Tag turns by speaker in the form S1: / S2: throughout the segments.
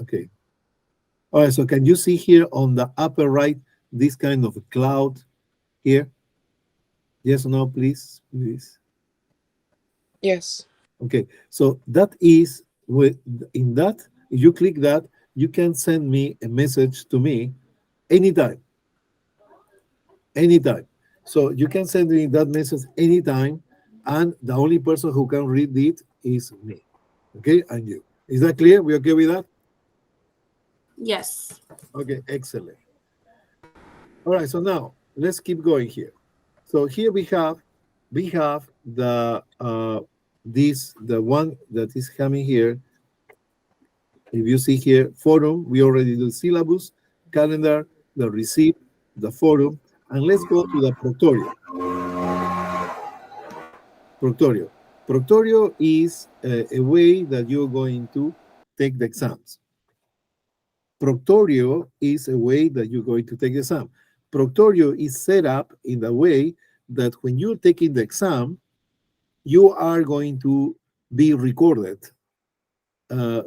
S1: Okay. All right, so can you see here on the upper right, this kind of cloud here? Yes or no, please? Please.
S2: Yes.
S1: Okay, so that is with in that, if you click that, you can send me a message to me anytime, anytime. So you can send me that message anytime, and the only person who can read it is me. Okay, and you. Is that clear? We okay with that?
S3: Yes.
S1: Okay, excellent. All right, so now let's keep going here. So here we have the one that is coming here. If you see here, forum, we already do syllabus, calendar, the receipt, the forum, and let's go to the Proctorio. Proctorio. Proctorio is a way that you're going to take the exams. Proctorio is a way that you're going to take the exam. Proctorio is set up in the way that when you're taking the exam, you are going to be recorded,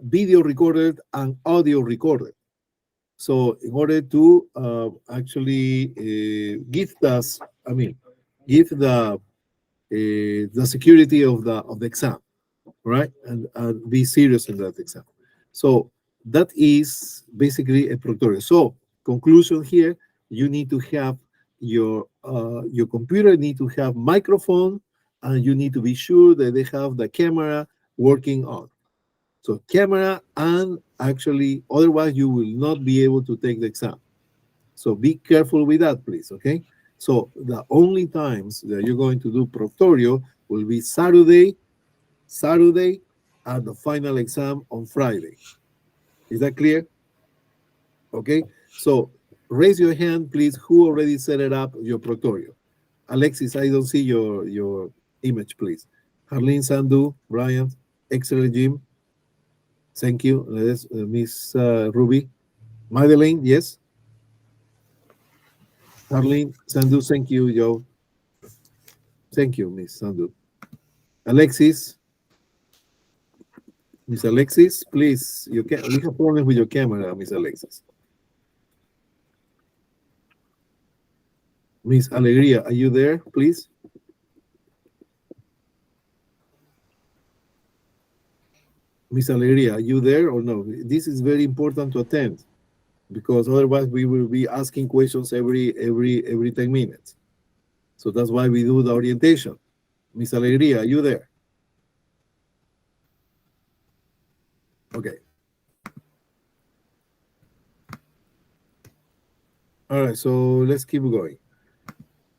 S1: video recorded and audio recorded. So in order to actually give us, I mean, give the security of the exam, right? And be serious in that exam. So that is basically a proctorio. So conclusion here, you need to have your computer need to have microphone, and you need to be sure that they have the camera working on. So camera, and actually otherwise you will not be able to take the exam. So be careful with that, please. Okay. So the only times that you're going to do proctorio will be Saturday, and the final exam on Friday. Is that clear? Okay. So raise your hand, please. Who already set it up your proctorio? Alexis, I don't see your image, please. Harleen Sandu, Brian, excellent, Jim. Thank you. Miss Ruby. Madeline, yes. Harleen Sandu, thank you, Joe. Thank you, Miss Sandu. Alexis, Miss Alexis, please. You can. We have problems with your camera, Miss Alexis. Miss Alegría, are you there, please? Miss Alegría, are you there or no? This is very important to attend, because otherwise we will be asking questions every 10 minutes. So that's why we do the orientation. Miss Alegría, are you there? Okay. All right, so let's keep going.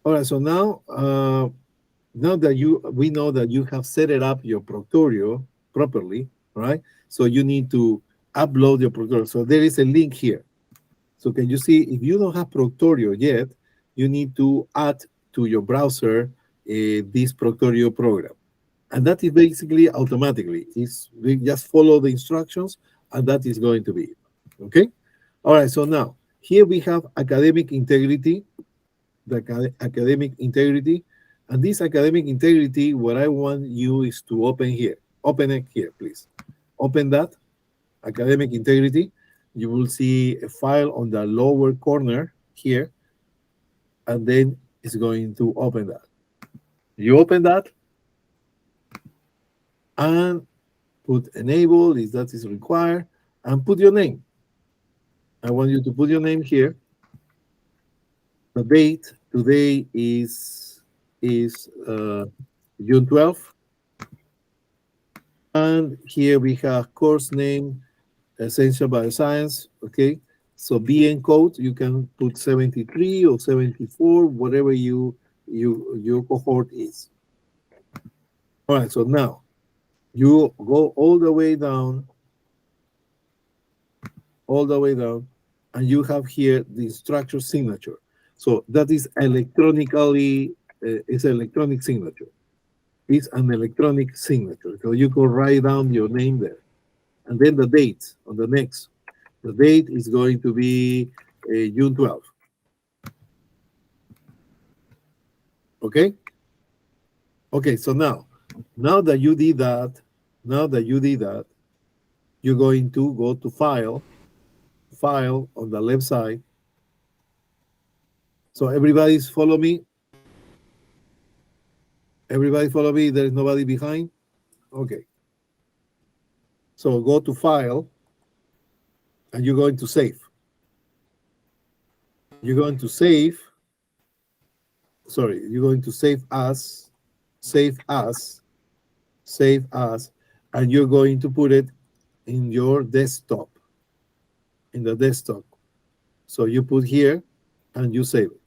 S1: All right, so now that we know that you have set it up your proctorio properly, right? So you need to upload your proctorio. So there is a link here. So can you see, if you don't have proctorio yet, you need to add to your browser this proctorio program. And that is basically automatically. We just follow the instructions, and that is going to be it. Okay? All right, so now here we have academic integrity, the academic integrity. And this academic integrity, what I want you is to open here. Open it here, please. Open that, academic integrity. You will see a file on the lower corner here, and then it's going to open that. You open that and put enable if that is required, and put your name. I want you to put your name here. The date today is June 12th. And here we have course name, Essential Bioscience. Okay. So BN code, you can put 73 or 74, whatever your cohort is. All right, so now you go all the way down, and you have here the instructor signature. So that is electronically, it's electronic signature. It's an electronic signature. So you can write down your name there. And then the date on the next. The date is going to be June 12th. Okay? Okay, so now that you did that, you're going to go to File, File on the left side. So everybody's follow me. Everybody follow me. There is nobody behind. Okay. So go to File, and you're going to Save. You're going to save. Sorry, you're going to save as, save as, save as, and you're going to put it in your desktop, in the desktop. So you put here and you save it.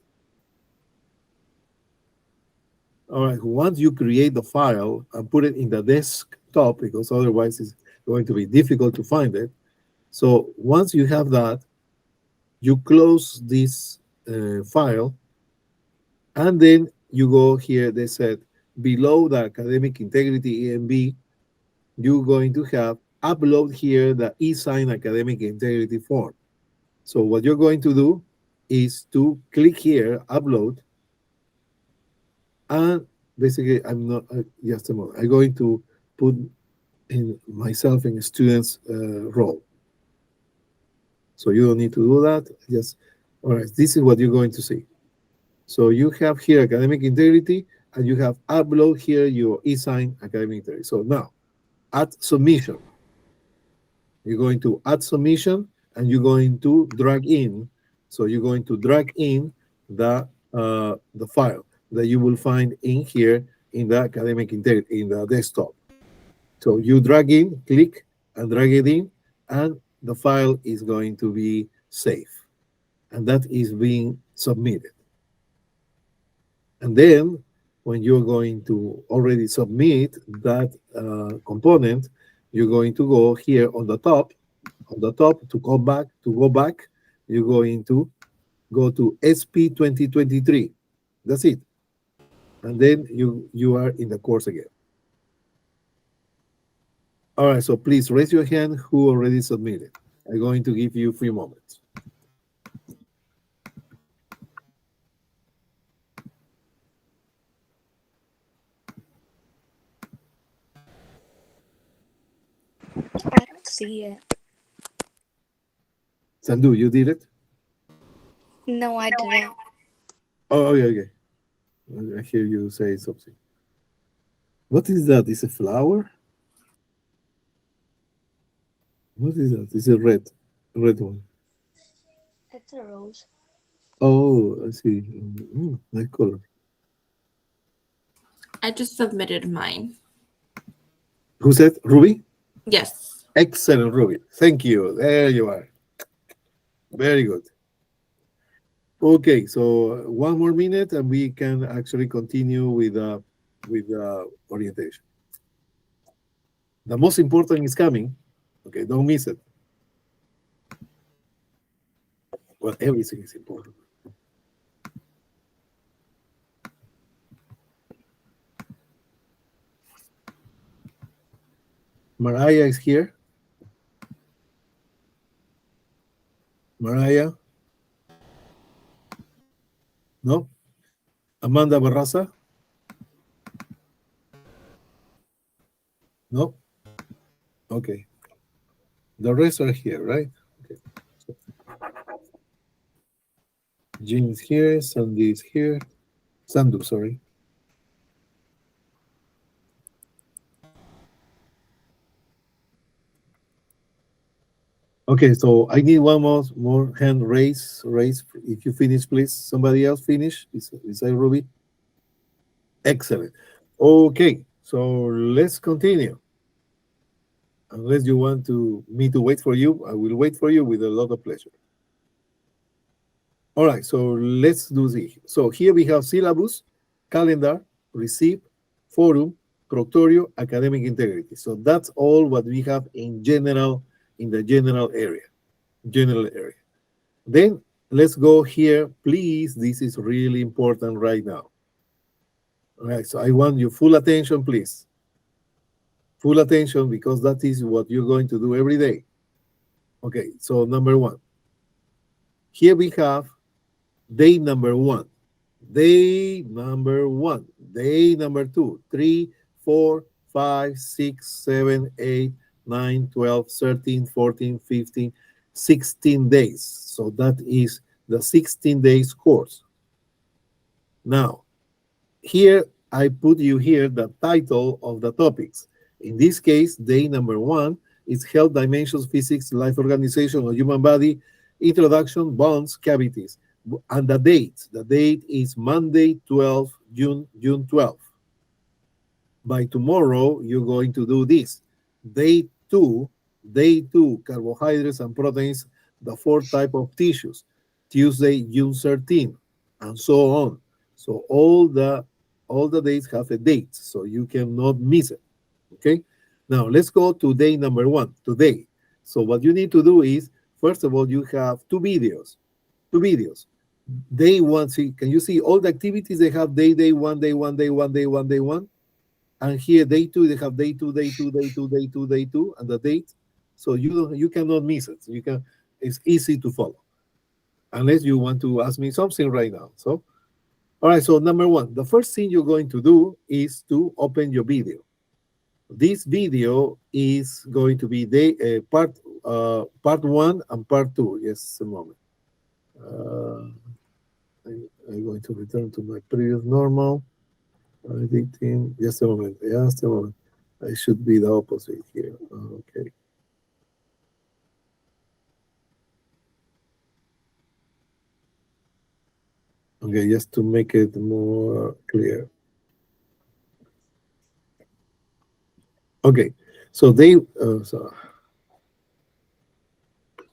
S1: All right, once you create the file and put it in the desktop, because otherwise it's going to be difficult to find it. So once you have that, you close this file, and then you go here. They said below the academic integrity EMB, you're going to have upload here the e-sign academic integrity form. So what you're going to do is to click here, upload, and basically I'm not, just a moment, I'm going to put in myself in a student's role. So you don't need to do that, just, all right, this is what you're going to see. So you have here academic integrity, and you have upload here your e-sign academic integrity. So now, add submission. You're going to add submission, and you're going to drag in. So you're going to drag in the file that you will find in here in the academic integrity in the desktop. So you drag in, click, and drag it in, and the file is going to be saved, and that is being submitted. And then when you're going to already submit that component, you're going to go here on the top to go back, you're going to go to SP 2023. That's it. And then you are in the course again. All right, so please raise your hand who already submitted. I'm going to give you a few moments.
S3: I don't see it.
S1: Sandu, you did it?
S3: No, I didn't.
S1: Oh, okay. I hear you say something. What is that? Is a flower? What is that? It's a red one.
S3: It's a rose.
S1: Oh, I see. Nice color.
S4: I just submitted mine.
S1: Who said Ruby?
S4: Yes.
S1: Excellent, Ruby. Thank you. There you are. Very good. Okay, so one more minute, and we can actually continue with orientation. The most important is coming. Okay, don't miss it. Well, everything is important. Mariah is here. Mariah? No? Amanda Barraza? No? Okay. The rest are here, right? Okay. Jean is here. Sandy is here. Sandu, sorry. Okay, so I need one more hand raise. If you finish, please. Somebody else finish? Is that Ruby? Excellent. Okay, so let's continue. Unless you want me to wait for you, I will wait for you with a lot of pleasure. All right, so let's do this. So here we have syllabus, calendar, receipt, forum, proctorio, academic integrity. So that's all what we have in general, in the general area. Then let's go here, please. This is really important right now. All right, so I want your full attention, please. Full attention, because that is what you're going to do every day. Okay, so number one. Here we have day number one, day number two, 3, 4, 5, 6, 7, 8, 9, 12, 13, 14, 15, 16 days. So that is the 16 days course. Now, here I put you here the title of the topics. In this case, day number 1 is Health Dimensions, Physics, Life Organization of Human Body, Introduction, Bones, Cavities. And the date is Monday, 12, June 12. By tomorrow, you're going to do this. Day two, carbohydrates and proteins, the 4 type of tissues. Tuesday, June 13, and so on. So all the days have a date, so you cannot miss it. Okay. Now let's go to day number 1 today. So what you need to do is, first of all, you have two videos. Day 1, see, can you see all the activities they have? Day 1, day 1, day 1, day 1, day 1. And here day 2, they have day 2, day 2, day 2, day 2, day 2, and the date. So you cannot miss it. It's easy to follow, unless you want to ask me something right now. So, all right. So number 1, the first thing you're going to do is to open your video. This video is going to be part 1 and part 2. Yes, a moment. I'm going to return to my previous normal. Editing. Just a moment. I should be the opposite here. Okay. Okay, just to make it more clear. Okay, so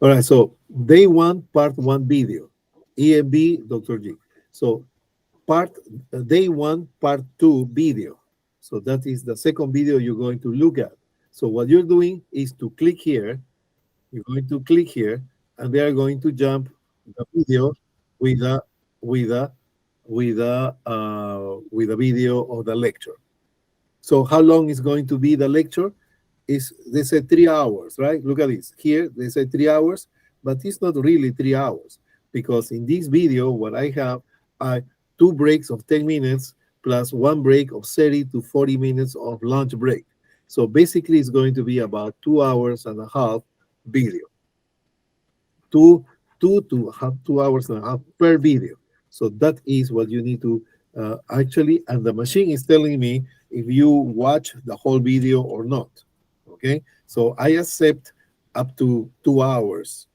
S1: all right, so day 1, part 1 video, EMB, Dr. G. So day 1, part 2 video. So that is the second video you're going to look at. So what you're doing is to click here. You're going to click here, and they are going to jump the video with the video of the lecture. So how long is going to be the lecture? They say 3 hours, right? Look at this. Here they say 3 hours, but it's not really 3 hours, because in this video, what I have are 2 breaks of 10 minutes plus 1 break of 30 to 40 minutes of lunch break. So basically, it's going to be about 2 hours and a half video. 2 hours and a half per video. So that is what you need to actually, and the machine is telling me if you watch the whole video or not. Okay, so I accept up to 2 hours,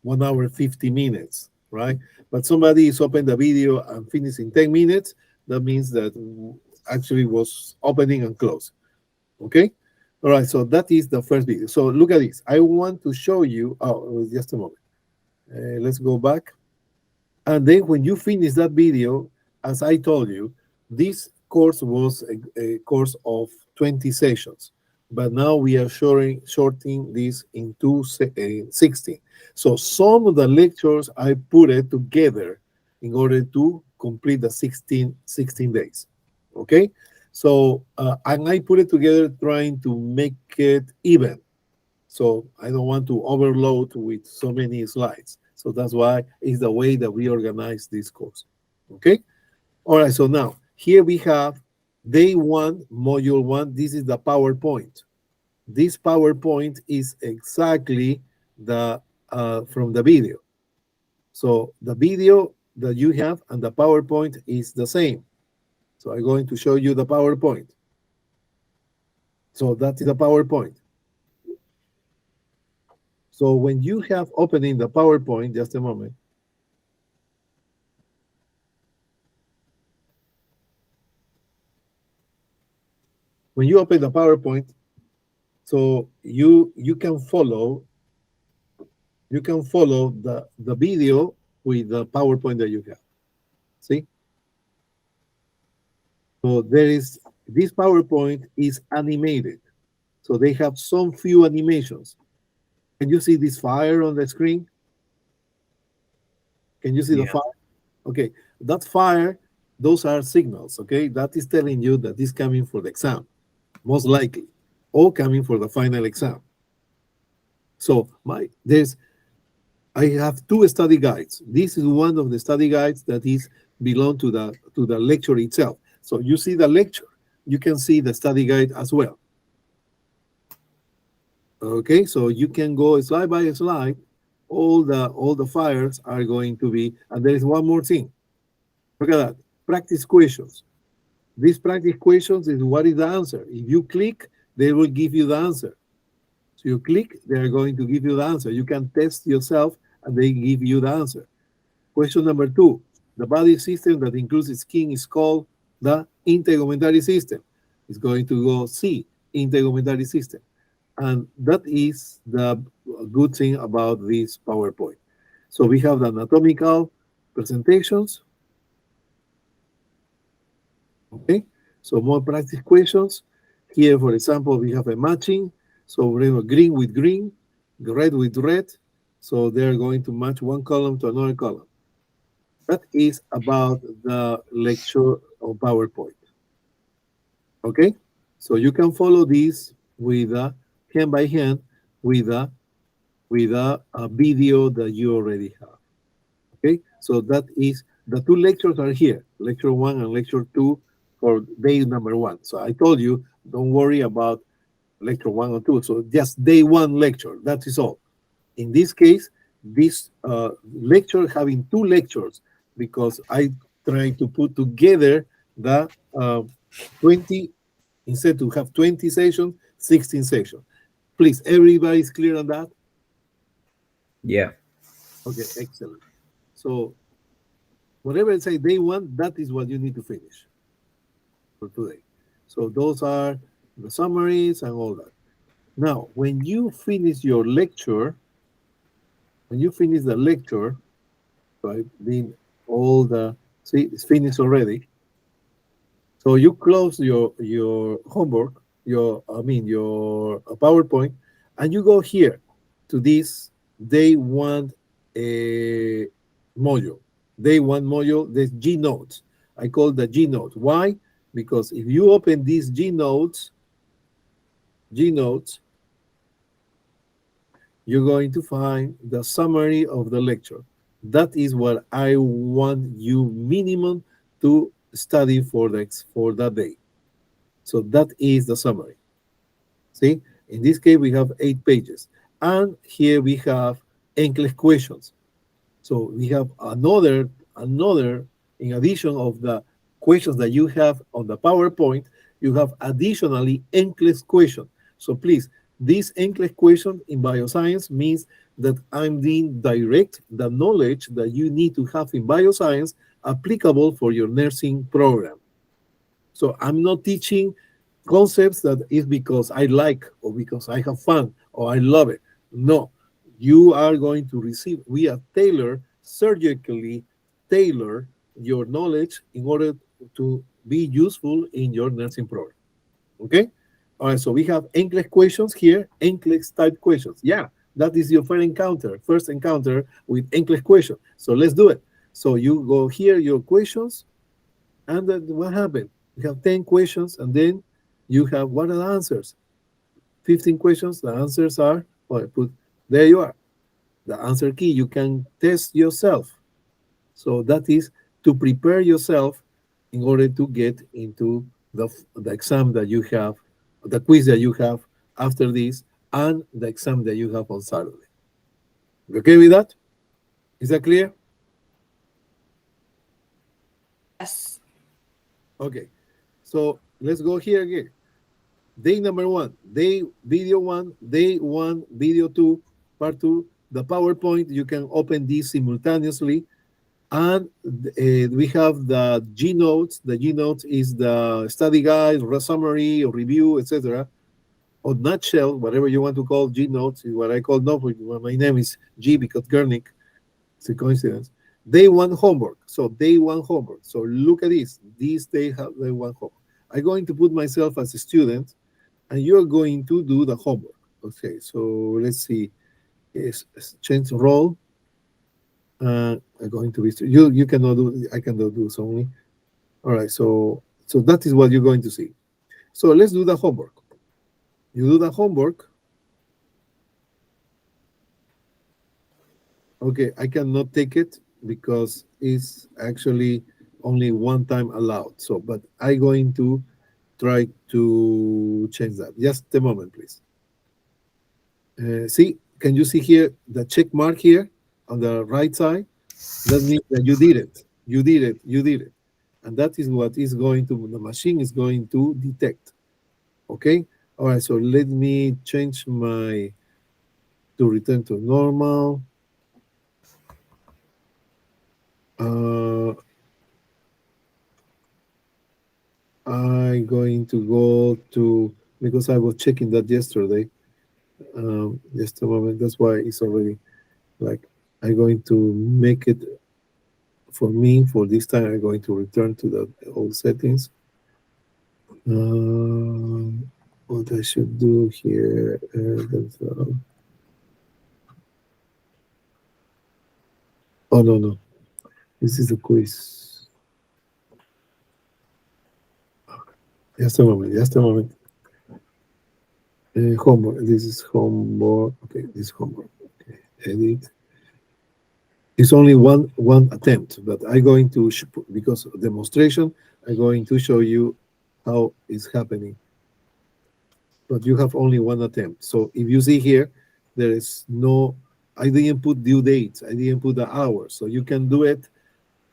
S1: 1 hour 50 minutes, right? But somebody is open the video and finish in 10 minutes. That means that actually was opening and closing. Okay, all right. So that is the first video. So look at this. I want to show you. Oh, just a moment. Let's go back. And then when you finish that video, as I told you, this course was a course of 20 sessions. But now we are shorting this into 16. So some of the lectures I put it together in order to complete the 16 days. Okay? So, and I put it together trying to make it even. So I don't want to overload with so many slides. So that's why it's the way that we organize this course. Okay? All right, so now here we have day 1, module 1. This is the PowerPoint. This PowerPoint is exactly the from the video. So the video that you have and the PowerPoint is the same. So I'm going to show you the PowerPoint. So that is the PowerPoint. So when you have opening the PowerPoint, just a moment. When you open the PowerPoint, so you can follow the video with the PowerPoint that you have. See? So there is, this PowerPoint is animated. So they have some few animations. Can you see this fire on the screen? Can you see the fire? Okay, that fire, those are signals, okay? That is telling you that this is coming for the exam, most likely, or coming for the final exam. So I have 2 study guides. This is one of the study guides that is belong to the lecture itself. So you see the lecture, you can see the study guide as well. Okay, so you can go slide by slide. All the fires are going to be, and there is one more thing. Look at that. Practice questions. These practice questions is what is the answer. If you click, they will give you the answer. So you click, they are going to give you the answer. You can test yourself and they give you the answer. Question number 2. The body system that includes skin is called the integumentary system. It's going to go C, integumentary system. And that is the good thing about this PowerPoint. So we have the anatomical presentations. Okay, so more practice questions. Here, for example, we have a matching. So we have green with green, red with red. So they're going to match one column to another column. That is about the lecture on PowerPoint. Okay, so you can follow this with hand by hand with a video that you already have. Okay, so that is the 2 lectures are here, lecture 1 and lecture 2 for day number 1. So I told you, don't worry about lecture 1 or 2. So just day 1 lecture, that is all. In this case, this lecture having 2 lectures because I try to put together the 20, instead to have 20 sessions, 16 sessions. Please, everybody's clear on that?
S5: Yeah.
S1: Okay, excellent. So whatever I say day 1, that is what you need to finish for today. So those are the summaries and all that. Now, when you finish your lecture, when you finish the lecture, right, being all the, see, it's finished already. So you close your homework, your PowerPoint, and you go here to this day 1 module. Day 1 module, the G notes. I call the G notes. Why? Because if you open these G notes, you're going to find the summary of the lecture. That is what I want you minimum to study for that day. So that is the summary. See, in this case, we have 8 pages. And here we have endless questions. So we have another, in addition of the questions that you have on the PowerPoint, you have additionally endless questions. So please, this endless question in bioscience means that I'm being direct the knowledge that you need to have in bioscience applicable for your nursing program. So I'm not teaching concepts that is because I like or because I have fun or I love it. No, you are going to receive, we are surgically tailor your knowledge in order to be useful in your nursing program. Okay? All right, so we have NCLEX questions here, NCLEX type questions. Yeah, that is your first encounter with NCLEX question. So let's do it. So you go here, your questions, and then what happened? You have 10 questions, and then you have what are the answers? 15 questions, the answers are, well, there you are. The answer key, you can test yourself. So that is to prepare yourself in order to get into the exam that you have, the quiz that you have after this, and the exam that you have on Saturday. You okay with that? Is that clear?
S4: Yes.
S1: Okay. So let's go here again. Day number 1, video 1, day 1, video 2, part 2. The PowerPoint, you can open this simultaneously. And we have the G notes. The G notes is the study guide, summary, review, etc. Or nutshell, whatever you want to call G notes, is what I call notebook. Well, my name is G because Gernick. It's a coincidence. Day 1 homework. So day 1 homework. So look at this. These day 1 homework. I'm going to put myself as a student, and you're going to do the homework. Okay. So let's see. Yes, change role. I'm going to be you cannot do, I cannot do so only. All right, so that is what you're going to see. So let's do the homework. You do the homework. Okay, I cannot take it because it's actually only one time allowed. So, but I'm going to try to change that. Just a moment, please. See, can you see here the check mark here on the right side? That means that you did it. You did it. You did it. And that is what is going to, the machine is going to detect. Okay? All right, so let me change my, to return to normal. I'm going to go to, because I was checking that yesterday. Just a moment. That's why it's already like, I'm going to make it for me for this time. I'm going to return to the old settings. What I should do here. Oh, no. This is a quiz. Just a moment. Homework. This is homework. Okay, this is homework. Okay, edit. It's only one attempt, but I'm going to, because of demonstration, I'm going to show you how it's happening. But you have only one attempt. So if you see here, there is no, I didn't put due dates. I didn't put the hours. So you can do it.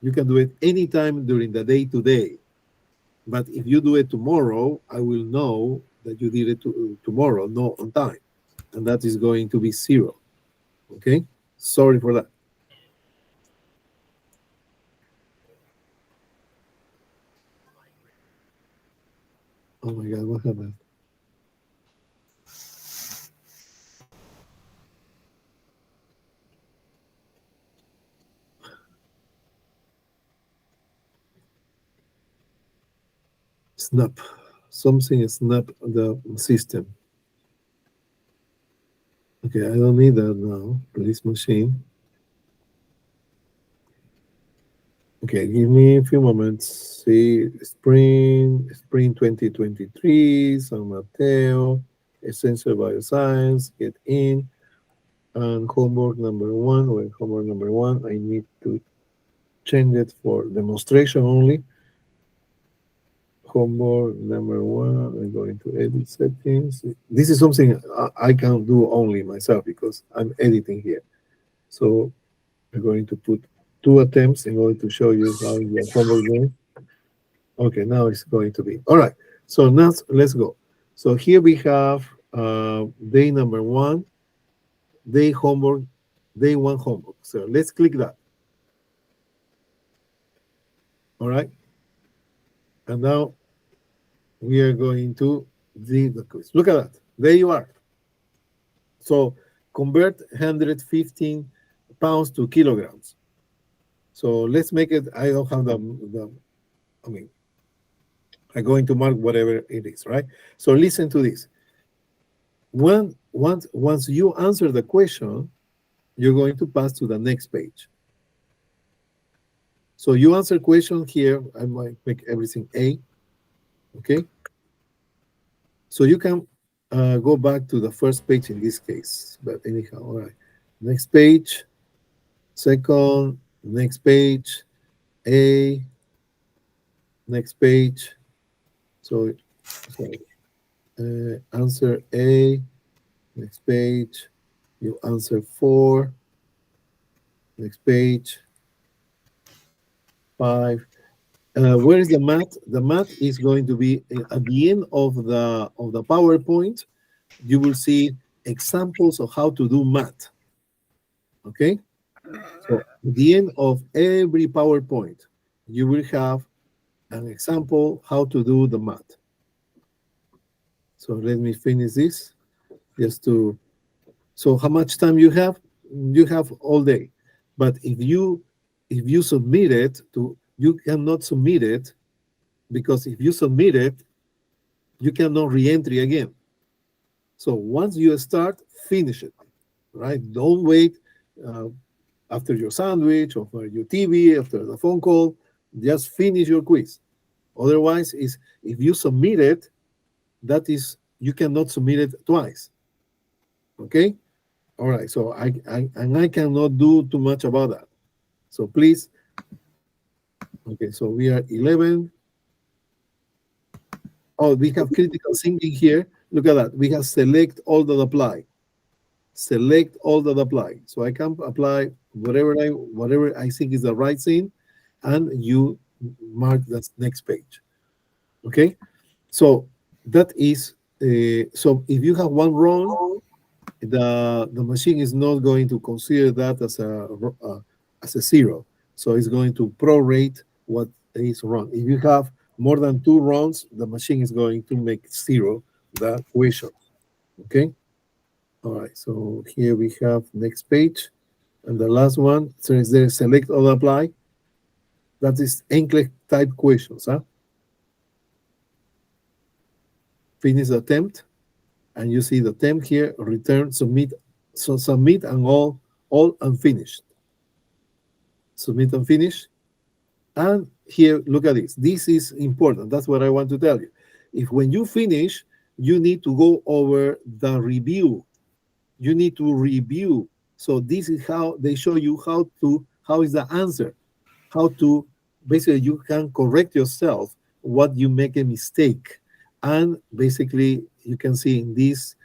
S1: You can do it anytime during the day today. But if you do it tomorrow, I will know that you did it tomorrow, not on time. And that is going to be 0. Okay? Sorry for that. Oh my God, what happened? Snap. Something snap the system. Okay, I don't need that now. Release machine. Okay, give me a few moments. See, spring 2023, San Mateo, Essential Bioscience, get in. And homework number 1, well, homework number 1, I need to change it for demonstration only. Homework number 1, I'm going to edit settings. This is something I can do only myself because I'm editing here. So I'm going to put 2 attempts in order to show you how your homework goes. Okay, now it's going to be. All right, so now let's go. So here we have day number 1, day homework, day 1 homework. So let's click that. All right. And now we are going to do the quiz. Look at that. There you are. So convert 115 pounds to kilograms. So let's make it, I don't have I mean, I'm going to mark whatever it is, right? So listen to this. Once you answer the question, you're going to pass to the next page. So you answer question here, I might make everything A, okay? So you can go back to the first page in this case, but anyhow, all right. Next page, second, next page, A, next page. So answer A, next page, you answer 4, next page, 5. Where is the math? The math is going to be at the end of the PowerPoint. You will see examples of how to do math. Okay? So at the end of every PowerPoint, you will have an example how to do the math. So let me finish this just to, so how much time you have? You have all day. But if you submit it to, you cannot submit it because if you submit it, you cannot re-entry again. So once you start, finish it, right? Don't wait after your sandwich or for your TV, after the phone call, just finish your quiz. Otherwise, if you submit it, that is, you cannot submit it twice. Okay? All right, so I cannot do too much about that. So please, okay, so we are 11. Oh, we have critical thinking here. Look at that. We have select all that apply. select all that apply. So I can apply whatever I think is the right thing, and you mark the next page. Okay, so that is so if you have one wrong, the machine is not going to consider that as a zero. So it's going to prorate what is wrong. If you have more than two wrongs, the machine is going to make zero the question. Okay. All right. So here we have next page, and the last one. So is there select or apply? That is NCLEX type questions. Huh? Finish the attempt, and you see the attempt here. Return, submit. So submit and all unfinished. Submit and finish. And here, look at this. This is important. That's what I want to tell you. If when you finish, you need to go over the review. You need to review. So this is how they show you how is the answer, how to basically you can correct yourself what you make a mistake, and basically you can see in this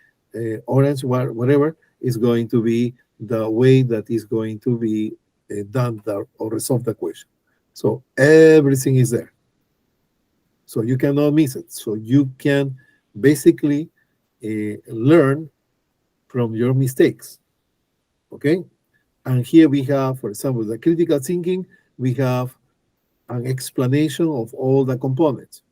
S1: orange whatever is going to be the way that is going to be done or resolve the question. So everything is there. So you cannot miss it. So you can basically learn from your mistakes. Okay? And here we have, for example, the critical thinking, we have an explanation of all the components.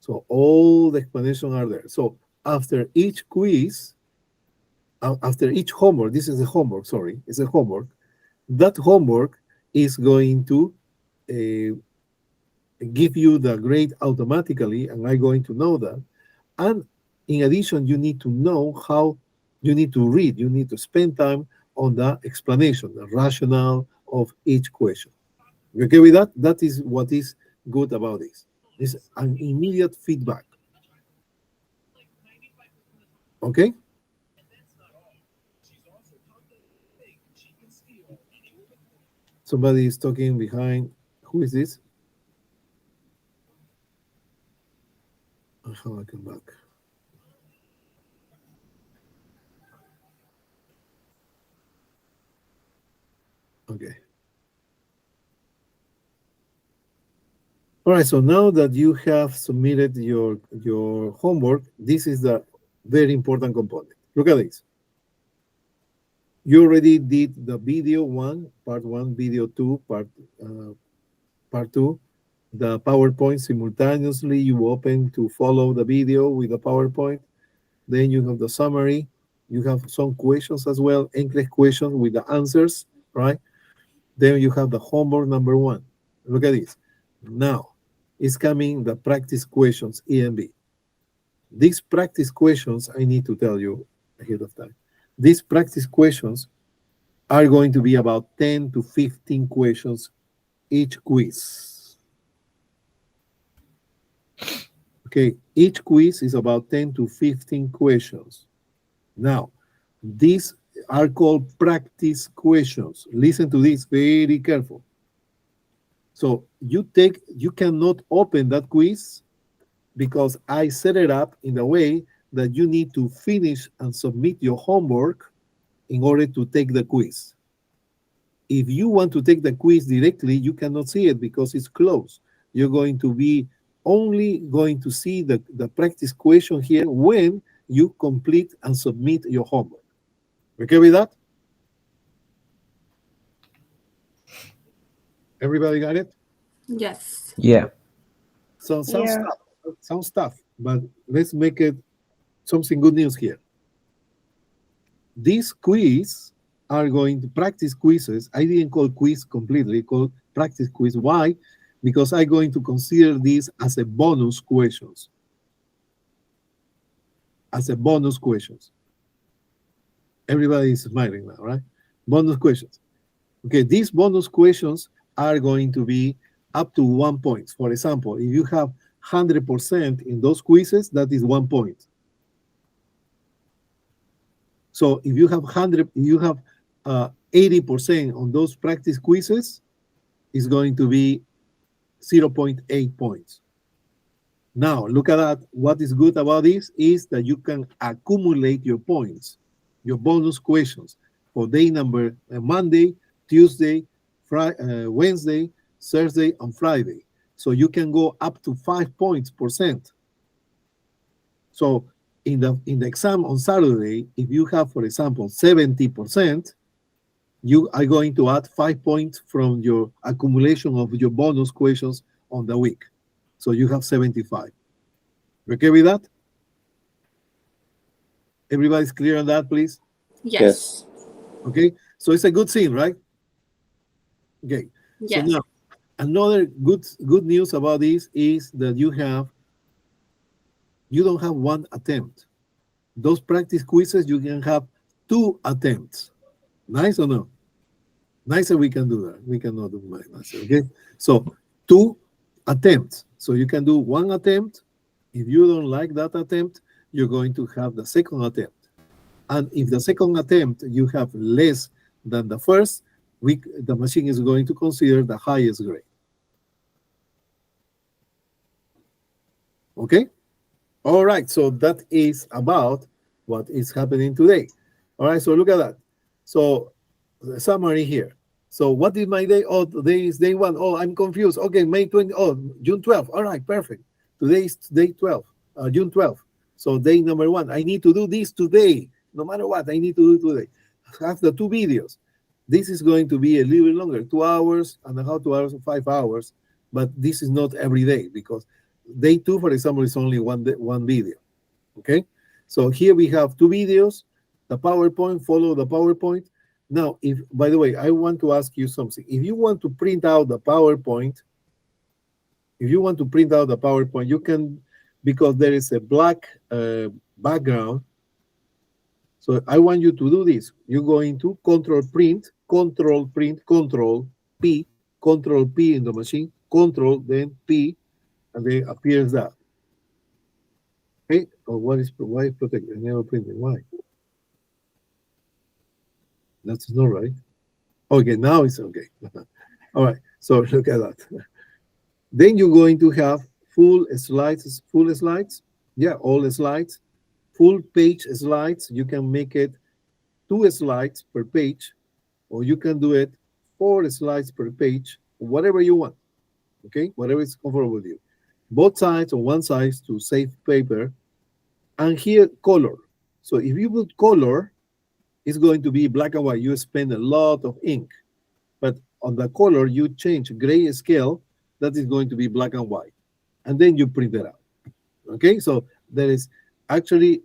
S1: So all the explanations are there. So after each quiz, after each homework, this is a homework, sorry, it's a homework, that homework is going to give you the grade automatically, and I'm going to know that. And in addition, you need to know how you need to read, you need to spend time on the explanation, the rationale of each question. You okay with that? That is what is good about this. It's an immediate feedback. Okay? Somebody is talking behind. Who is this? How I come back? Okay. All right, so now that you have submitted your homework, this is the very important component. Look at this. You already did the video one, part one, video two, part two, the PowerPoint simultaneously. You open to follow the video with the PowerPoint. Then you have the summary. You have some questions as well, NCLEX questions with the answers, right? Then you have the homework number one. Look at this. Now, it's coming the practice questions, EMB. These practice questions, I need to tell you ahead of time. These practice questions are going to be about 10 to 15 questions each quiz. Okay, each quiz is about 10 to 15 questions. Now, these are called practice questions. Listen to this, very careful. So you cannot open that quiz because I set it up in a way that you need to finish and submit your homework in order to take the quiz. If you want to take the quiz directly, you cannot see it because it's closed. You're going to be only going to see the practice question here when you complete and submit your homework. Okay with that? Everybody got it?
S4: Yes.
S5: Yeah.
S1: So
S3: Yeah.
S1: sounds tough, but let's make it something good news here. These quiz are going to practice quizzes. I didn't call quiz completely, called practice quiz. Why? Because I'm going to consider this as a bonus questions. As a bonus questions. Everybody is smiling now, right? Bonus questions. Okay, these bonus questions are going to be up to 1 point. For example, if you have 100% in those quizzes, that is 1 point. So if you have 80% on those practice quizzes, it's going to be 0.8 points. Now, look at that. What is good about this is that you can accumulate your points. your bonus questions for day number Monday, Tuesday, Friday, Wednesday, Thursday, and Friday. So you can go up to 5 points %. So in the exam on Saturday, if you have, for example, 70%, you are going to add 5 points from your accumulation of your bonus questions on the week. So you have 75. You okay with that? Everybody's clear on that, please?
S4: Yes.
S1: Okay, so it's a good thing, right? Okay, so
S4: Yes.
S1: now another good news about this is that you don't have one attempt. Those practice quizzes, you can have 2 attempts. Nice or no? Nicer, we can do that. We cannot do nicer, okay? So 2 attempts. So you can do 1 attempt. If you don't like that attempt, you're going to have the second attempt. And if the second attempt you have less than the first, the machine is going to consider the highest grade. Okay? All right, so that is about what is happening today. All right, so look at that. So the summary here. So what is my day? Oh, today is day 1. Oh, I'm confused. Okay, May 20. Oh, June 12. All right, perfect. Today is day 12, June 12. So day number 1. I need to do this today. No matter what, I need to do today. Have the 2 videos. This is going to be a little bit longer, 2 hours and a half, 2 hours, 5 hours. But this is not every day because day 2, for example, is only one video. Okay, so here we have 2 videos. The PowerPoint, follow the PowerPoint. Now, if, by the way, I want to ask you something. If you want to print out the PowerPoint, you can, because there is a black background. So I want you to do this. You go into Control P, Control P in the machine, Control, then P, and then appears that. Okay, or why is protected? Never printed. Why? That's not right. Okay, now it's okay. All right, so look at that. Then you're going to have full slides. Yeah, all the slides. Full page slides. You can make it 2 slides per page, or you can do it 4 slides per page, whatever you want. Okay, whatever is comfortable with you. Both sides on one side to save paper. And here, color. So if you put color, it's going to be black and white. You spend a lot of ink. But on the color, you change gray scale, that is going to be black and white. And then you print it out. Okay, so there is actually,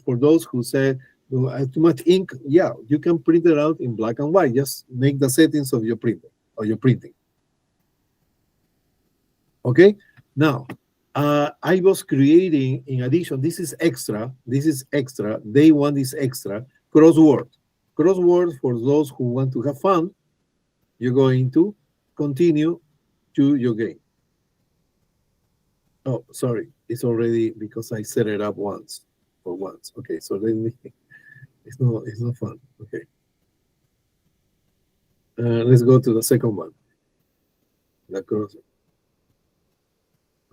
S1: for those who say, oh, I have too much ink, yeah, you can print it out in black and white. Just make the settings of your printer or your printing. Okay, now, I was creating, in addition, this is extra, day 1 is extra, crossword. Crossword, for those who want to have fun, you're going to continue to your game. Oh, sorry, it's already, because I set it up once. Okay, so then it's not fun. Okay, let's go to the second one, the crossword.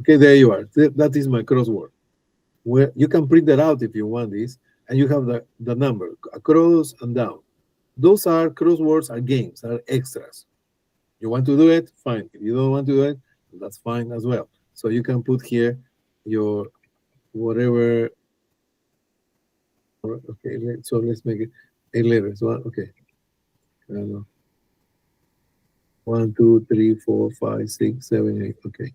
S1: Okay, there you are. That is my crossword. Where you can print that out if you want this, and you have the number across and down. Those are crosswords, are games, are extras. You want to do it, fine. If you don't want to do it, that's fine as well. So you can put here your whatever. Okay, so let's make it 8 letters. Okay. I don't know. 1, 2, 3, 4, 5, 6, 7, 8. Okay.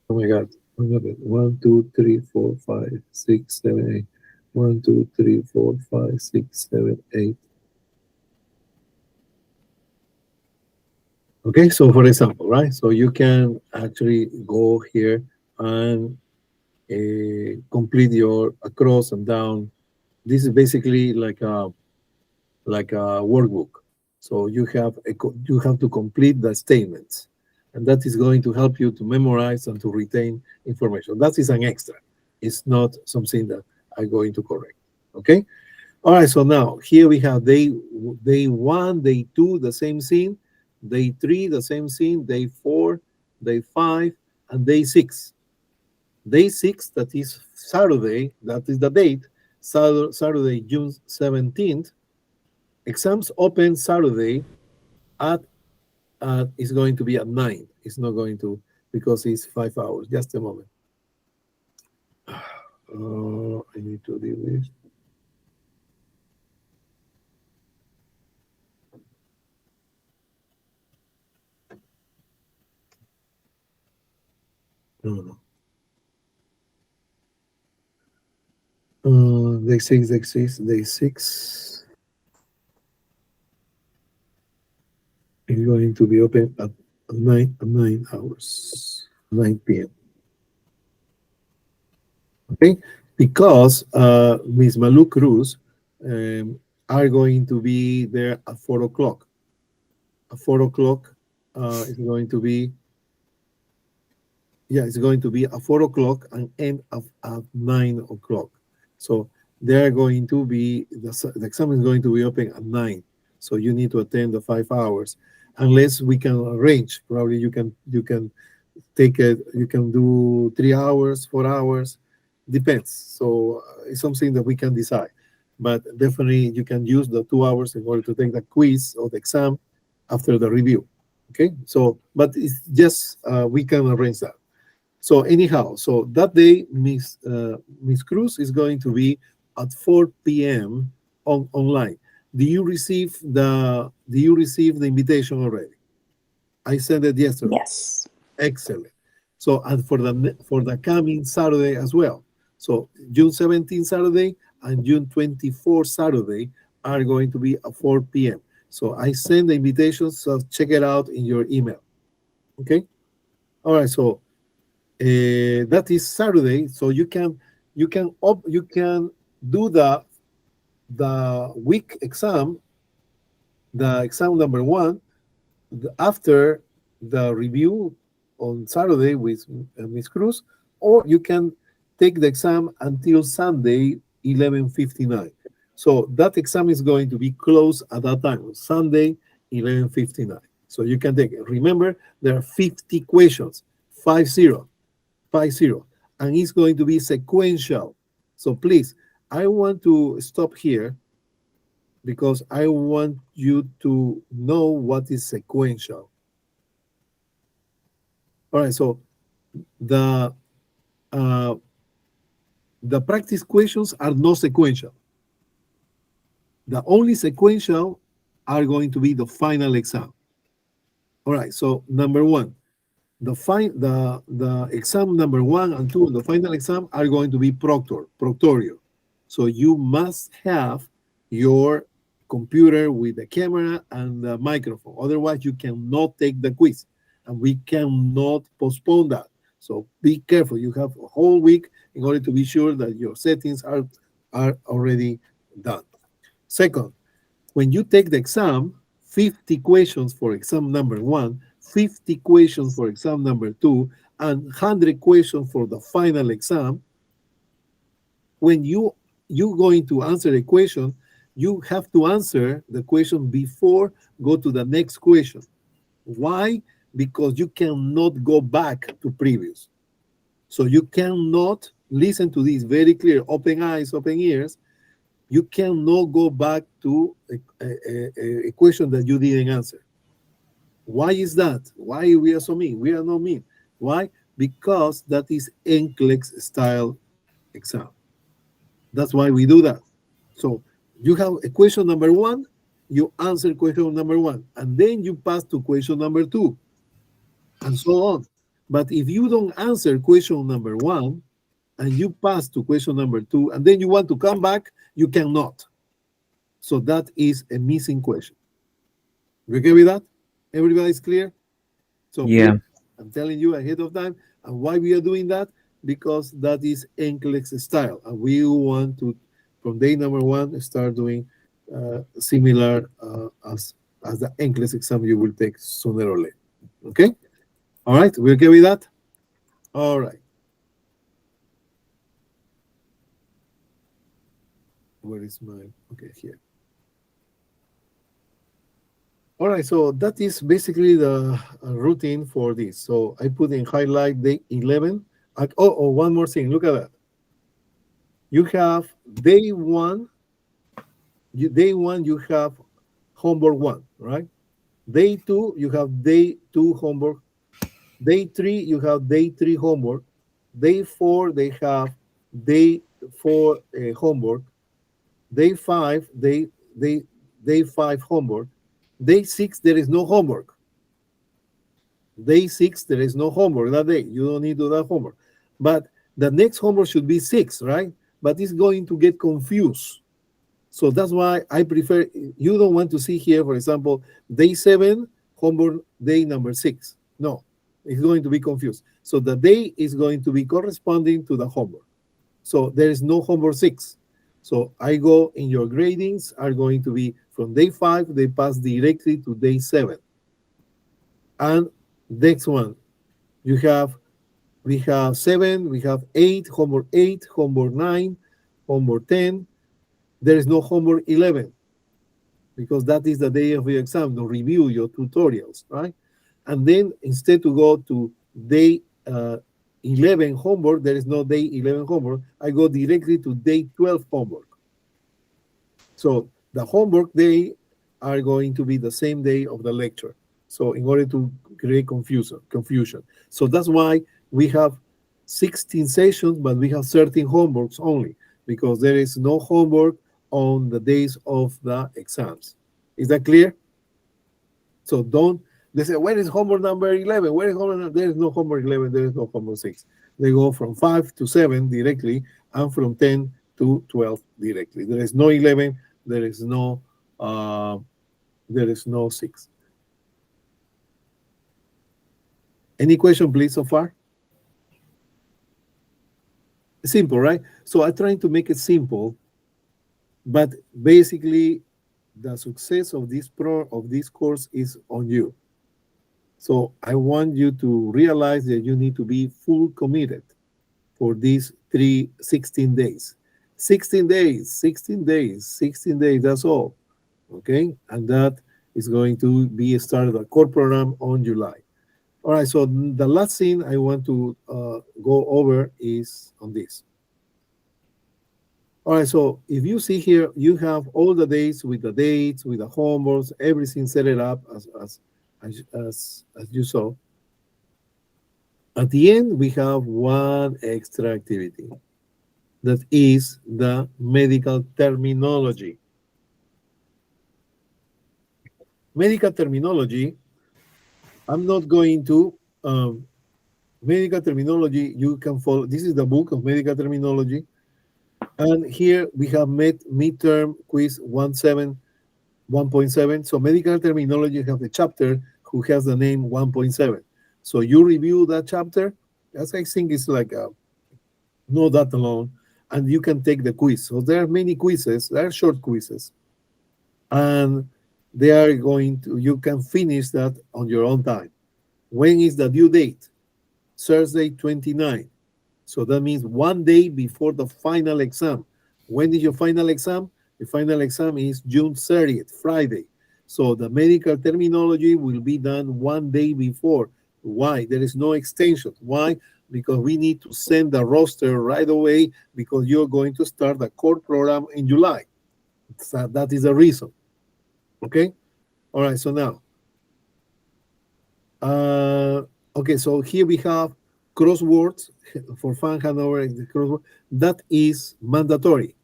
S1: Oh my God. 1, 2, 3, 4, 5, 6, 7, 8. 1, 2, 3, 4, 5, 6, 7, 8. Okay, so for example, right? So you can actually go here and complete your across and down. This is basically like a workbook. So you have to complete the statements, and that is going to help you to memorize and to retain information. That is an extra. It's not something that I'm going to correct. Okay. All right. So now here we have day 1, day 2, the same thing. Day 3, the same thing. Day 4, day 5, and day 6. Day 6, that is Saturday, that is the date, Saturday, June 17th. Exams open Saturday at, it's going to be at 9. It's not going to, because it's 5 hours. Just a moment. I need to do this. No. Day 6. It's going to be open at 9 hours, 9 p.m. Okay, because Miss Malu Cruz are going to be there at 4 o'clock. At 4 o'clock, it's going to be, it's going to be at 4 o'clock and end at 9 o'clock. So they're going to be, the exam is going to be open at 9. So you need to attend the 5 hours, unless we can arrange. Probably you can take it. You can do 3 hours, 4 hours, depends. So it's something that we can decide. But definitely you can use the 2 hours in order to take the quiz or the exam after the review. Okay. So, but it's just we can arrange that. So anyhow, so that day, Miss Cruz is going to be at 4 p.m. online. Do you receive the invitation already? I sent it yesterday.
S3: Yes.
S1: Excellent. So, and for the coming Saturday as well. So June 17th Saturday and June 24th Saturday are going to be at 4 p.m. So I send the invitations, so check it out in your email. Okay. All right. So that is Saturday. So you can do the week exam, the exam number 1, after the review on Saturday with Miss Cruz, or you can take the exam until Sunday 11:59. So that exam is going to be closed at that time, Sunday 11:59. So you can take it. Remember, there are 50 questions, 50, and it's going to be sequential. So please, I want to stop here because I want you to know what is sequential. All right, so the practice questions are not sequential. The only sequential are going to be the final exam. All right, so number 1, the exam number 1 and 2, the final exam are going to be proctorio. So you must have your computer with the camera and the microphone. Otherwise, you cannot take the quiz, and we cannot postpone that. So be careful. You have a whole week in order to be sure that your settings are already done. Second, when you take the exam, 50 questions for exam number 1, 50 questions for exam number 2, and 100 questions for the final exam. When you're going to answer a question, you have to answer the question before go to the next question. Why? Because you cannot go back to previous. So you cannot, listen to this very clear, open eyes, open ears. You cannot go back to a question that you didn't answer. Why is that? Why we are so mean? We are not mean. Why? Because that is NCLEX style exam. That's why we do that. So you have a question number 1, you answer question number 1, and then you pass to question number 2, and so on. But if you don't answer question number 1 and you pass to question number 2, and then you want to come back, you cannot. So that is a missing question. You okay with that? Everybody's clear? So
S5: Yeah.
S1: please, I'm telling you ahead of time. And why we are doing that? Because that is NCLEX style. And we want to, from day number 1, start doing similar as the NCLEX exam you will take sooner or later. Okay? All right, we okay with that? All right. Where is my, okay, here. All right, so that is basically the routine for this. So I put in highlight day 11. Oh, one more thing, look at that. You have day one. Day one, you have homework one, right? Day two, you have day two homework. Day three, you have day three homework. Day four, they have day four homework. Day five, day five homework. Day six, there is no homework. Day six, there is no homework that day. You don't need to do that homework. But the next homework should be six, right? But it's going to get confused. So that's why I prefer, you don't want to see here, for example, day seven, homework day number six. No, it's going to be confused. So the day is going to be corresponding to the homework. So there is no homework six. So I go in your gradings are going to be from day five, they pass directly to day seven. And next one, we have seven, we have eight, homework 9, homework 10. There is no homework 11 because that is the day of your exam, to review your tutorials, right? And then instead to go to day 11 homework, there is no day 11 homework. I go directly to day 12 homework. So the homework day are going to be the same day of the lecture. So in order to create confusion. So that's why we have 16 sessions, but we have 13 homeworks only because there is no homework on the days of the exams. Is that clear? So they say, where is homework number 11? Where is homework? There is no homework 11, there is no homework 6. They go from 5 to 7 directly and from 10 to 12 directly. There is no 11, there is no 6. Any question, please, so far? Simple, right? So I'm trying to make it simple, but basically the success of this course is on you. So I want you to realize that you need to be full committed for these 16 days. 16 days, 16 days, 16 days, that's all. Okay? And that is going to be a start of the core program on July. All right, so the last thing I want to go over is on this. All right, so if you see here, you have all the days with the dates, with the homeworks, everything set it up as you saw. At the end, we have one extra activity. That is the medical terminology. Medical terminology, I'm not going to, medical terminology, you can follow, this is the book of medical terminology. And here we have midterm quiz 1.7. So medical terminology have a chapter who has the name 1.7. So you review that chapter, as I think it's like know that alone, and you can take the quiz. So there are many quizzes, there are short quizzes. And they are you can finish that on your own time. When is the due date? Thursday 29. So that means one day before the final exam. When is your final exam? The final exam is June 30th, Friday. So the medical terminology will be done one day before. Why? There is no extension. Why? Because we need to send the roster right away because you're going to start the core program in July. So that is the reason. Okay? All right, so now. Okay, so here we have crosswords for fun, Hanover. That is mandatory.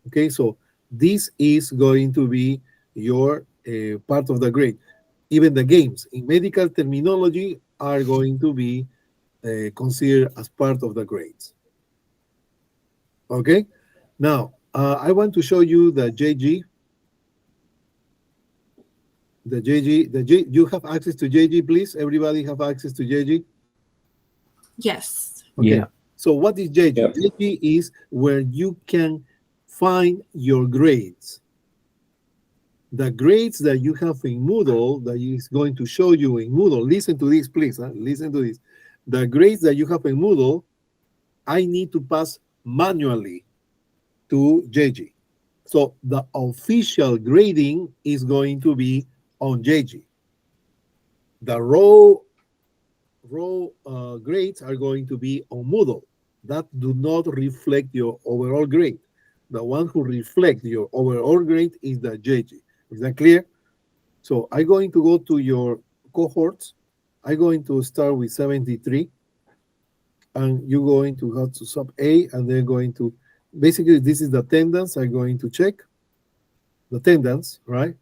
S1: Okay, so this is going to be your part of the grade. Even the games in medical terminology are going to be considered as part of the grades. Okay, now I want to show you the JG. You have access to JG, please. Everybody have access to JG.
S4: Yes.
S1: Okay.
S5: Yeah.
S1: So what is JG?
S5: Yep.
S1: JG is where you can find your grades. The grades that you have in Moodle that is going to show you in Moodle. Listen to this, please. Listen to this. The grades that you have in Moodle, I need to pass manually to JG. So the official grading is going to be on JG. The raw grades are going to be on Moodle. that do not reflect your overall grade. The one who reflects your overall grade is the JG. Is that clear? So I'm going to go to your cohorts. I'm going to start with 73, and you're going to have to sub A, and then going to, basically, this is the attendance. I'm going to check the attendance, right?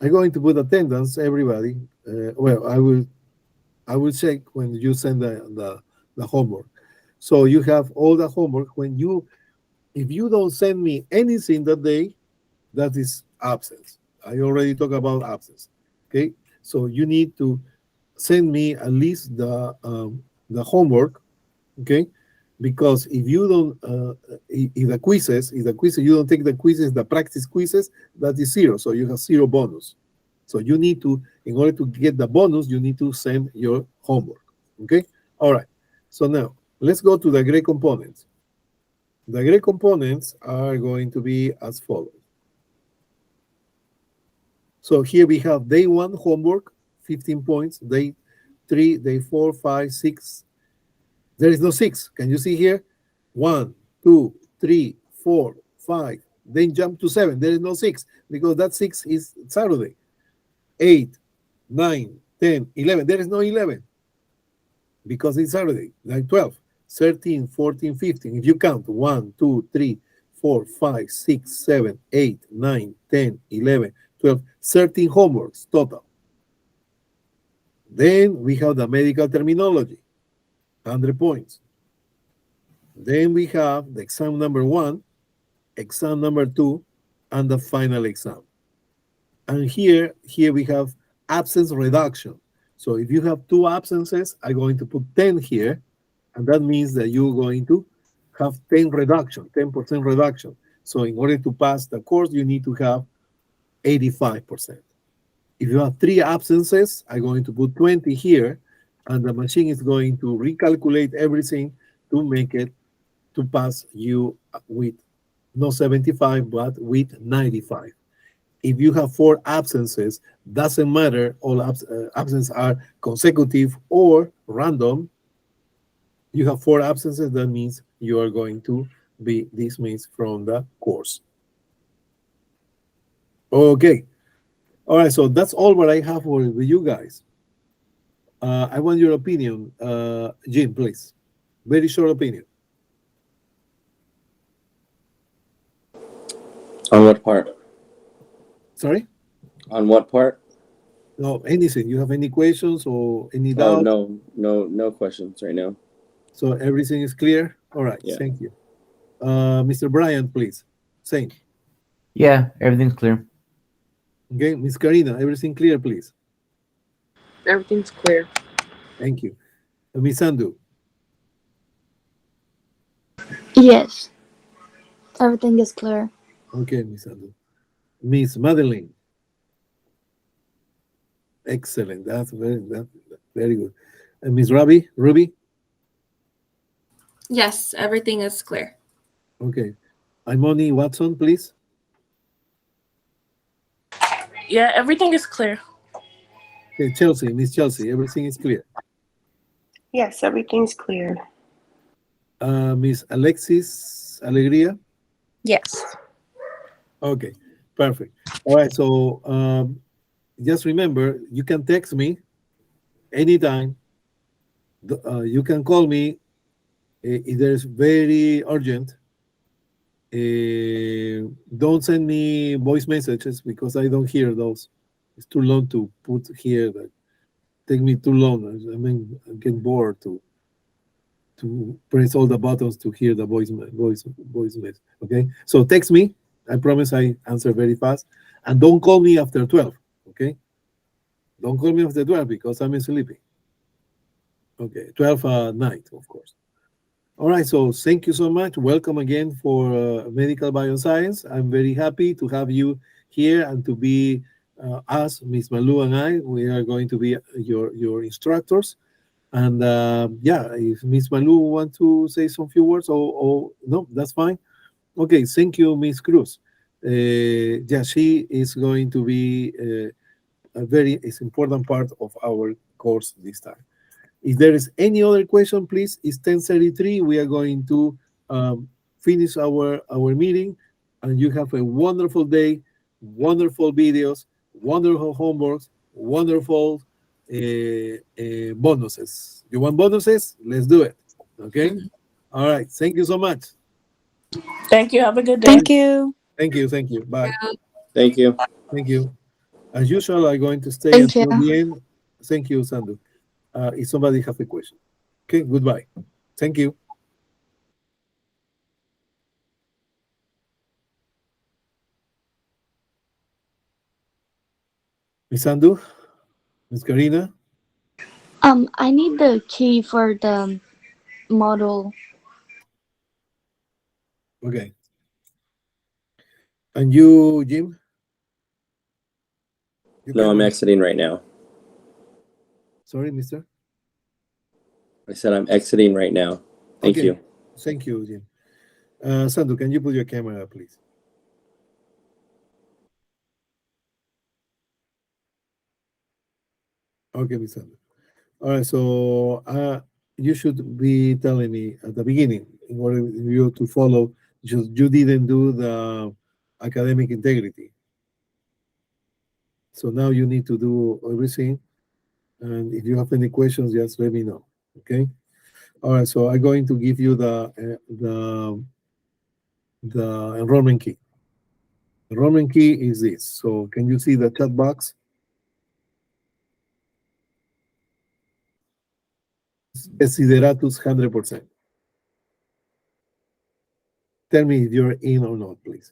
S1: I'm going to put attendance, everybody. Well, I will check when you send the homework. So you have all the homework. If you don't send me anything that day, that is absence. I already talked about absence. Okay, so you need to send me at least the homework. Okay, because if you don't, if the quizzes, you don't take the quizzes, the practice quizzes, that is zero. So you have zero bonus. So you need to, in order to get the bonus, you need to send your homework. Okay, all right. So now let's go to the grade components. The grade components are going to be as follows. So here we have day 1 homework, 15 points, day 3, day 4, 5, 6. There is no 6. Can you see here? 1, 2, 3, 4, 5. Then jump to 7. There is no 6 because that 6 is Saturday. 8, 9, 10, 11. There is no 11 because it's Saturday. Like 12, 13, 14, 15. If you count 1, 2, 3, 4, 5, 6, 7, 8, 9, 10, 11, 12, 13 homeworks total. Then we have the medical terminology, 100 points. Then we have the exam number 1, exam number 2, and the final exam. And here we have absence reduction. So if you have 2 absences, I'm going to put 10 here, and that means that you're going to have 10% reduction. So in order to pass the course, you need to have 85%. If you have 3 absences, I'm going to put 20 here, and the machine is going to recalculate everything to make it to pass you with not 75, but with 95. If you have 4 absences, doesn't matter, all absences are consecutive or random. You have 4 absences, that means you are going to be dismissed from the course. Okay. All right, so that's all what I have for you guys. I want your opinion, Jim, please. Very short opinion.
S6: On what part?
S1: Sorry?
S6: On what part?
S1: No, anything. You have any questions or any
S6: Oh,
S1: doubts?
S6: no questions right now.
S1: So everything is clear? All right,
S6: Yeah.
S1: Thank you. Mr. Bryant, please. Same.
S5: Yeah, everything's clear.
S1: Okay, Miss Karina, everything clear, please?
S2: Everything's clear.
S1: Thank you. Miss Sandu.
S3: Yes. Everything is clear.
S1: Okay, Miss Sandu. Miss Madeline. Excellent. That's very good. And Miss Ruby?
S4: Yes, everything is clear.
S1: Okay. Imoni Watson, please.
S2: Yeah, everything is clear.
S1: Okay, Chelsea, Miss Chelsea, everything is clear.
S7: Yes, everything's clear.
S1: Miss Alexis Alegría.
S3: Yes.
S1: Okay, perfect. All right, so just remember, you can text me anytime. You can call me if there's very urgent. Don't send me voice messages because I don't hear those. It's too long to put here. That take me too long. I mean, I get bored to press all the buttons to hear the voice message. Okay, so text me. I promise I answer very fast. And don't call me after 12. Okay, don't call me after 12 because I'm sleeping. Okay, 12 at night, of course. All right, so thank you so much. Welcome again for Medical Bioscience. I'm very happy to have you here and to be us, Miss Malu and I. We are going to be your instructors. And yeah, if Miss Malu want to say some few words, or no, that's fine. Okay, thank you, Miss Cruz. Yeah, she is going to be a very important part of our course this time. If there is any other question, please, it's 10:33. We are going to finish our meeting, and you have a wonderful day, wonderful videos, wonderful homeworks, wonderful bonuses. You want bonuses? Let's do it. Okay? All right. Thank you so much.
S2: Thank you. Have a good day.
S3: Thank you.
S1: Thank you. Thank you. Bye.
S6: Thank you.
S1: Thank you. As usual, I'm going to stay
S3: Thank you.
S1: until the end. Thank you, Sandu. If somebody have a question. Okay, goodbye. Thank you. Miss Sandu, Miss Karina.
S3: I need the key for the model.
S1: Okay. And you, Jim? You
S6: No, I'm
S1: cannot-
S6: exiting right now.
S1: Sorry, mister?
S6: I said I'm exiting right now. Thank
S1: Okay.
S6: you.
S1: Thank you, Jim. Sandu, can you put your camera up, please? Okay, Miss Sandu. All right, so you should be telling me at the beginning in order for you to follow. You didn't do the academic integrity. So now you need to do everything. And if you have any questions, just let me know. Okay. All right. So I'm going to give you the enrollment key. Enrollment key is this. So can you see the chat box? Desideratus 100%. Tell me if you're in or not, please.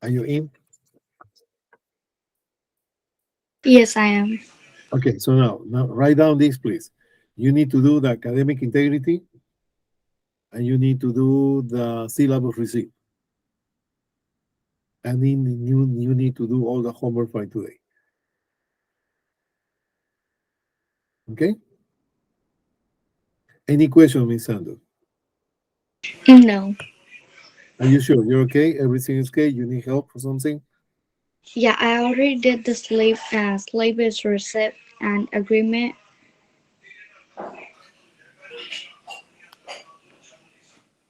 S1: Are you in?
S3: Yes, I am.
S1: Okay, so now write down this, please. You need to do the academic integrity, and you need to do the syllabus receipt. And then you need to do all the homework for today. Okay? Any question, Miss Sandu?
S3: No.
S1: Are you sure? You're okay? Everything is okay? You need help for something?
S3: Yeah, I already did the slave's receipt and agreement.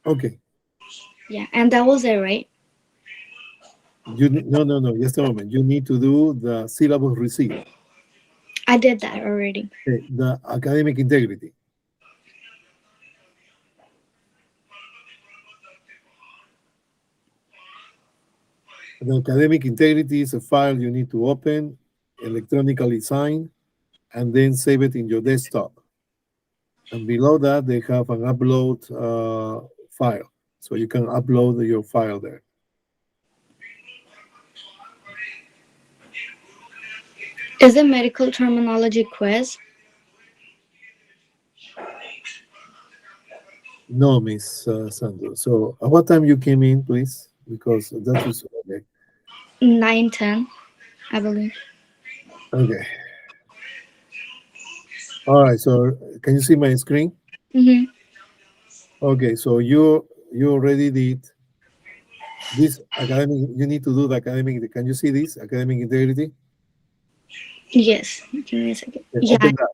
S1: Okay.
S3: Yeah, and that was it, right?
S1: No. Just a moment. You need to do the syllabus receipt,
S3: I did that already.
S1: the academic integrity. The academic integrity is a file you need to open, electronically sign, and then save it in your desktop. And below that, they have an upload file. So you can upload your file there.
S3: Is it medical terminology quiz?
S1: No, Miss Sandu. So at what time you came in, please? Because that is okay.
S3: 9:10, I believe.
S1: Okay. All right. So can you see my screen?
S3: Mm-hmm.
S1: Okay. So you already did this academic. You need to do the academic. Can you see this academic integrity?
S3: Yes. Give me a second.
S1: Okay,
S3: Yeah.
S1: open that.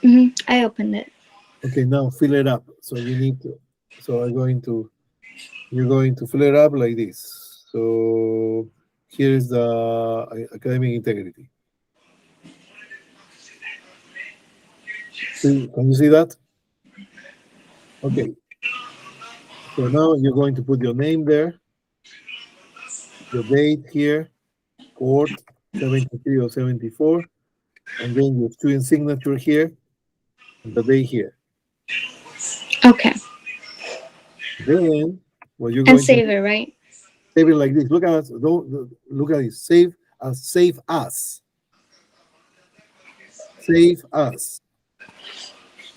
S3: Mm-hmm. I opened it.
S1: Okay. Now fill it up. So you need to. So you're going to fill it up like this. So here is the academic integrity. See, can you see that? Okay. So now you're going to put your name there, your date here, cohort 73 or 74, and then your student signature here, and the day here.
S3: Okay.
S1: Then what you're
S3: And
S1: going to
S3: save it, right?
S1: save it like this. Look at us. Don't look at this. Save as. Save as.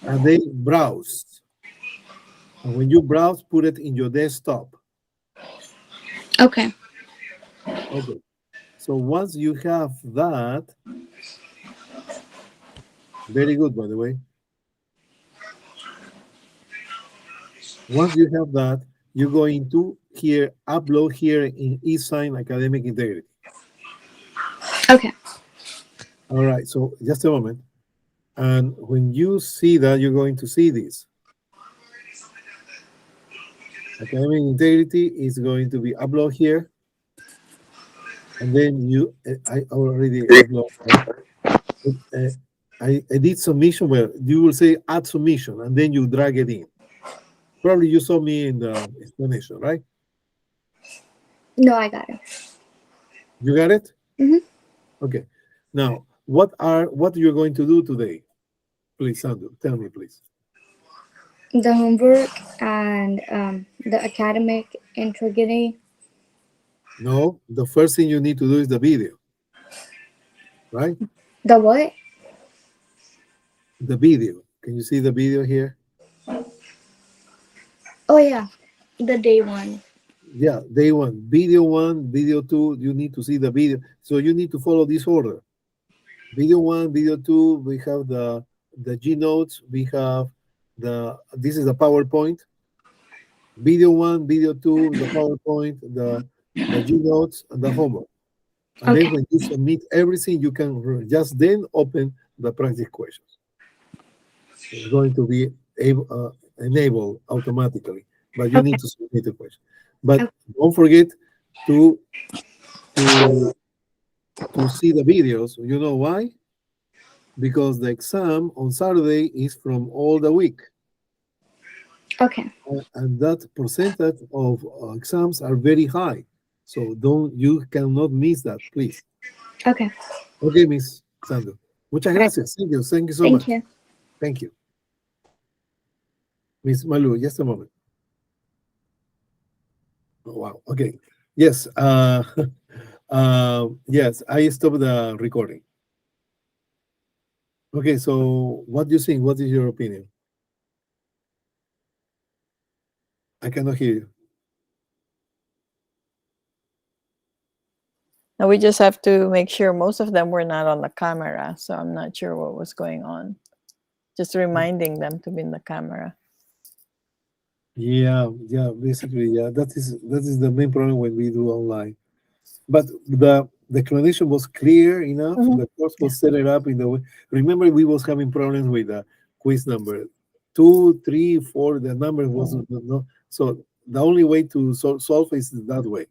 S1: And then browse. And when you browse, put it in your desktop.
S3: Okay.
S1: Okay. So once you have that, very good, by the way. Once you have that, you're going to here upload here in eSign Academic Integrity.
S3: Okay.
S1: All right, so just a moment. And when you see that, you're going to see this. Academic integrity is going to be upload here. And then you, I already upload. I did submission, well, you will say add submission, and then you drag it in. Probably you saw me in the explanation, right?
S3: No, I got it.
S1: You got it?
S3: Mhm.
S1: Okay. Now, what you're going to do today? Please, Sandro, tell me, please.
S3: The homework and the academic integrity.
S1: No, the first thing you need to do is the video, right?
S3: The what?
S1: The video. Can you see the video here?
S3: Oh yeah, the day one.
S1: Yeah, day one, video two, you need to see the video. So you need to follow this order. Video one, video two, we have the G notes, we have this is a PowerPoint. Video one, video two, the PowerPoint, the G notes, and the homework. And
S3: Okay.
S1: then when you submit everything, you can just then open the practice questions. It's going to be enabled automatically, but you
S3: Okay.
S1: need to submit the question. But don't forget to see the videos. You know why? Because the exam on Saturday is from all the week.
S3: Okay.
S1: And that percentage of exams are very high. So you cannot miss that, please.
S3: Okay.
S1: Okay, Miss Sandro. Muchas gracias. Thank you. Thank you so much.
S3: Thank you.
S1: Thank you. Miss Malu, just a moment. Oh, wow. Okay. Yes. Yes, I stopped the recording. Okay, so what do you think? What is your opinion? I cannot hear you.
S8: Now we just have to make sure most of them were not on the camera, so I'm not sure what was going on. Just reminding them to be in the camera.
S1: Yeah, basically, yeah. That is the main problem when we do online. But the explanation was clear enough.
S8: Mhm.
S1: The course was set it up in the way. Remember, we was having problems with the quiz number 2, 3, 4. The number wasn't no. So the only way to solve is that way,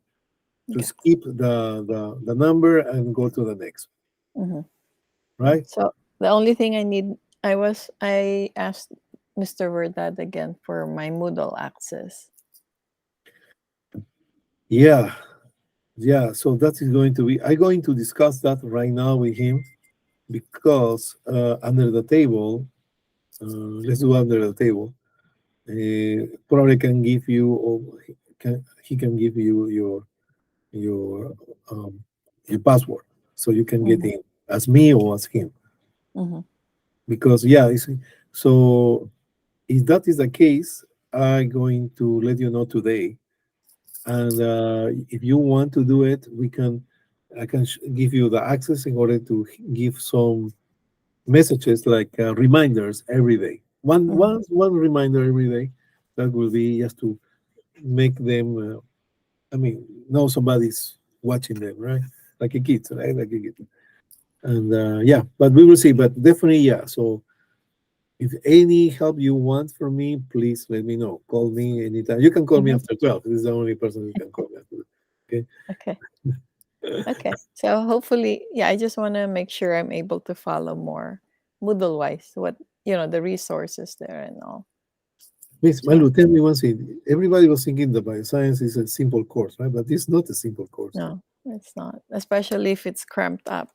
S1: to
S8: Okay.
S1: skip the number and go to the next.
S8: Mhm.
S1: Right?
S8: So the only thing I asked Mr. Verdad again for my Moodle access.
S1: Yeah. So that is going to be. I'm going to discuss that right now with him, because under the table, let's do under the table. Probably can give you, or he can give you your password, so you can get in as me or as him.
S8: Mhm.
S1: Because so if that is the case, I'm going to let you know today. And if you want to do it, I can give you the access in order to give some messages like reminders every day. One reminder every day. That will be just to make them. Know somebody's watching them, right? Like a kid, right? Like a kid. And yeah, but we will see. But definitely, yeah. So if any help you want from me, please let me know. Call me anytime. You can call me after 12. This is the only person you can call me after. Okay.
S8: Okay. Okay. So hopefully, yeah, I just want to make sure I'm able to follow more Moodle wise, what, the resources there and all.
S1: Miss Malu, tell me one thing. Everybody was thinking that bioscience is a simple course, right? But it's not a simple course.
S8: No, it's not, especially if it's cramped up.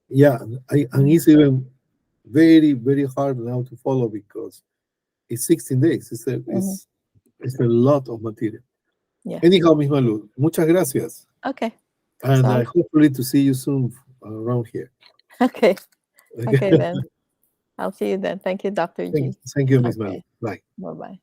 S1: Yeah, and it's even very, very hard now to follow because it's 16 days. It's a lot of material.
S8: Yeah.
S1: Anyhow, Miss Malu, muchas gracias.
S8: Okay.
S1: And
S8: So-
S1: hopefully to see you soon around here.
S8: Okay. Okay then. I'll see you then. Thank you, Dr. G.
S1: Thank you, Miss
S8: Okay.
S1: Malu. Bye.
S8: Bye-bye.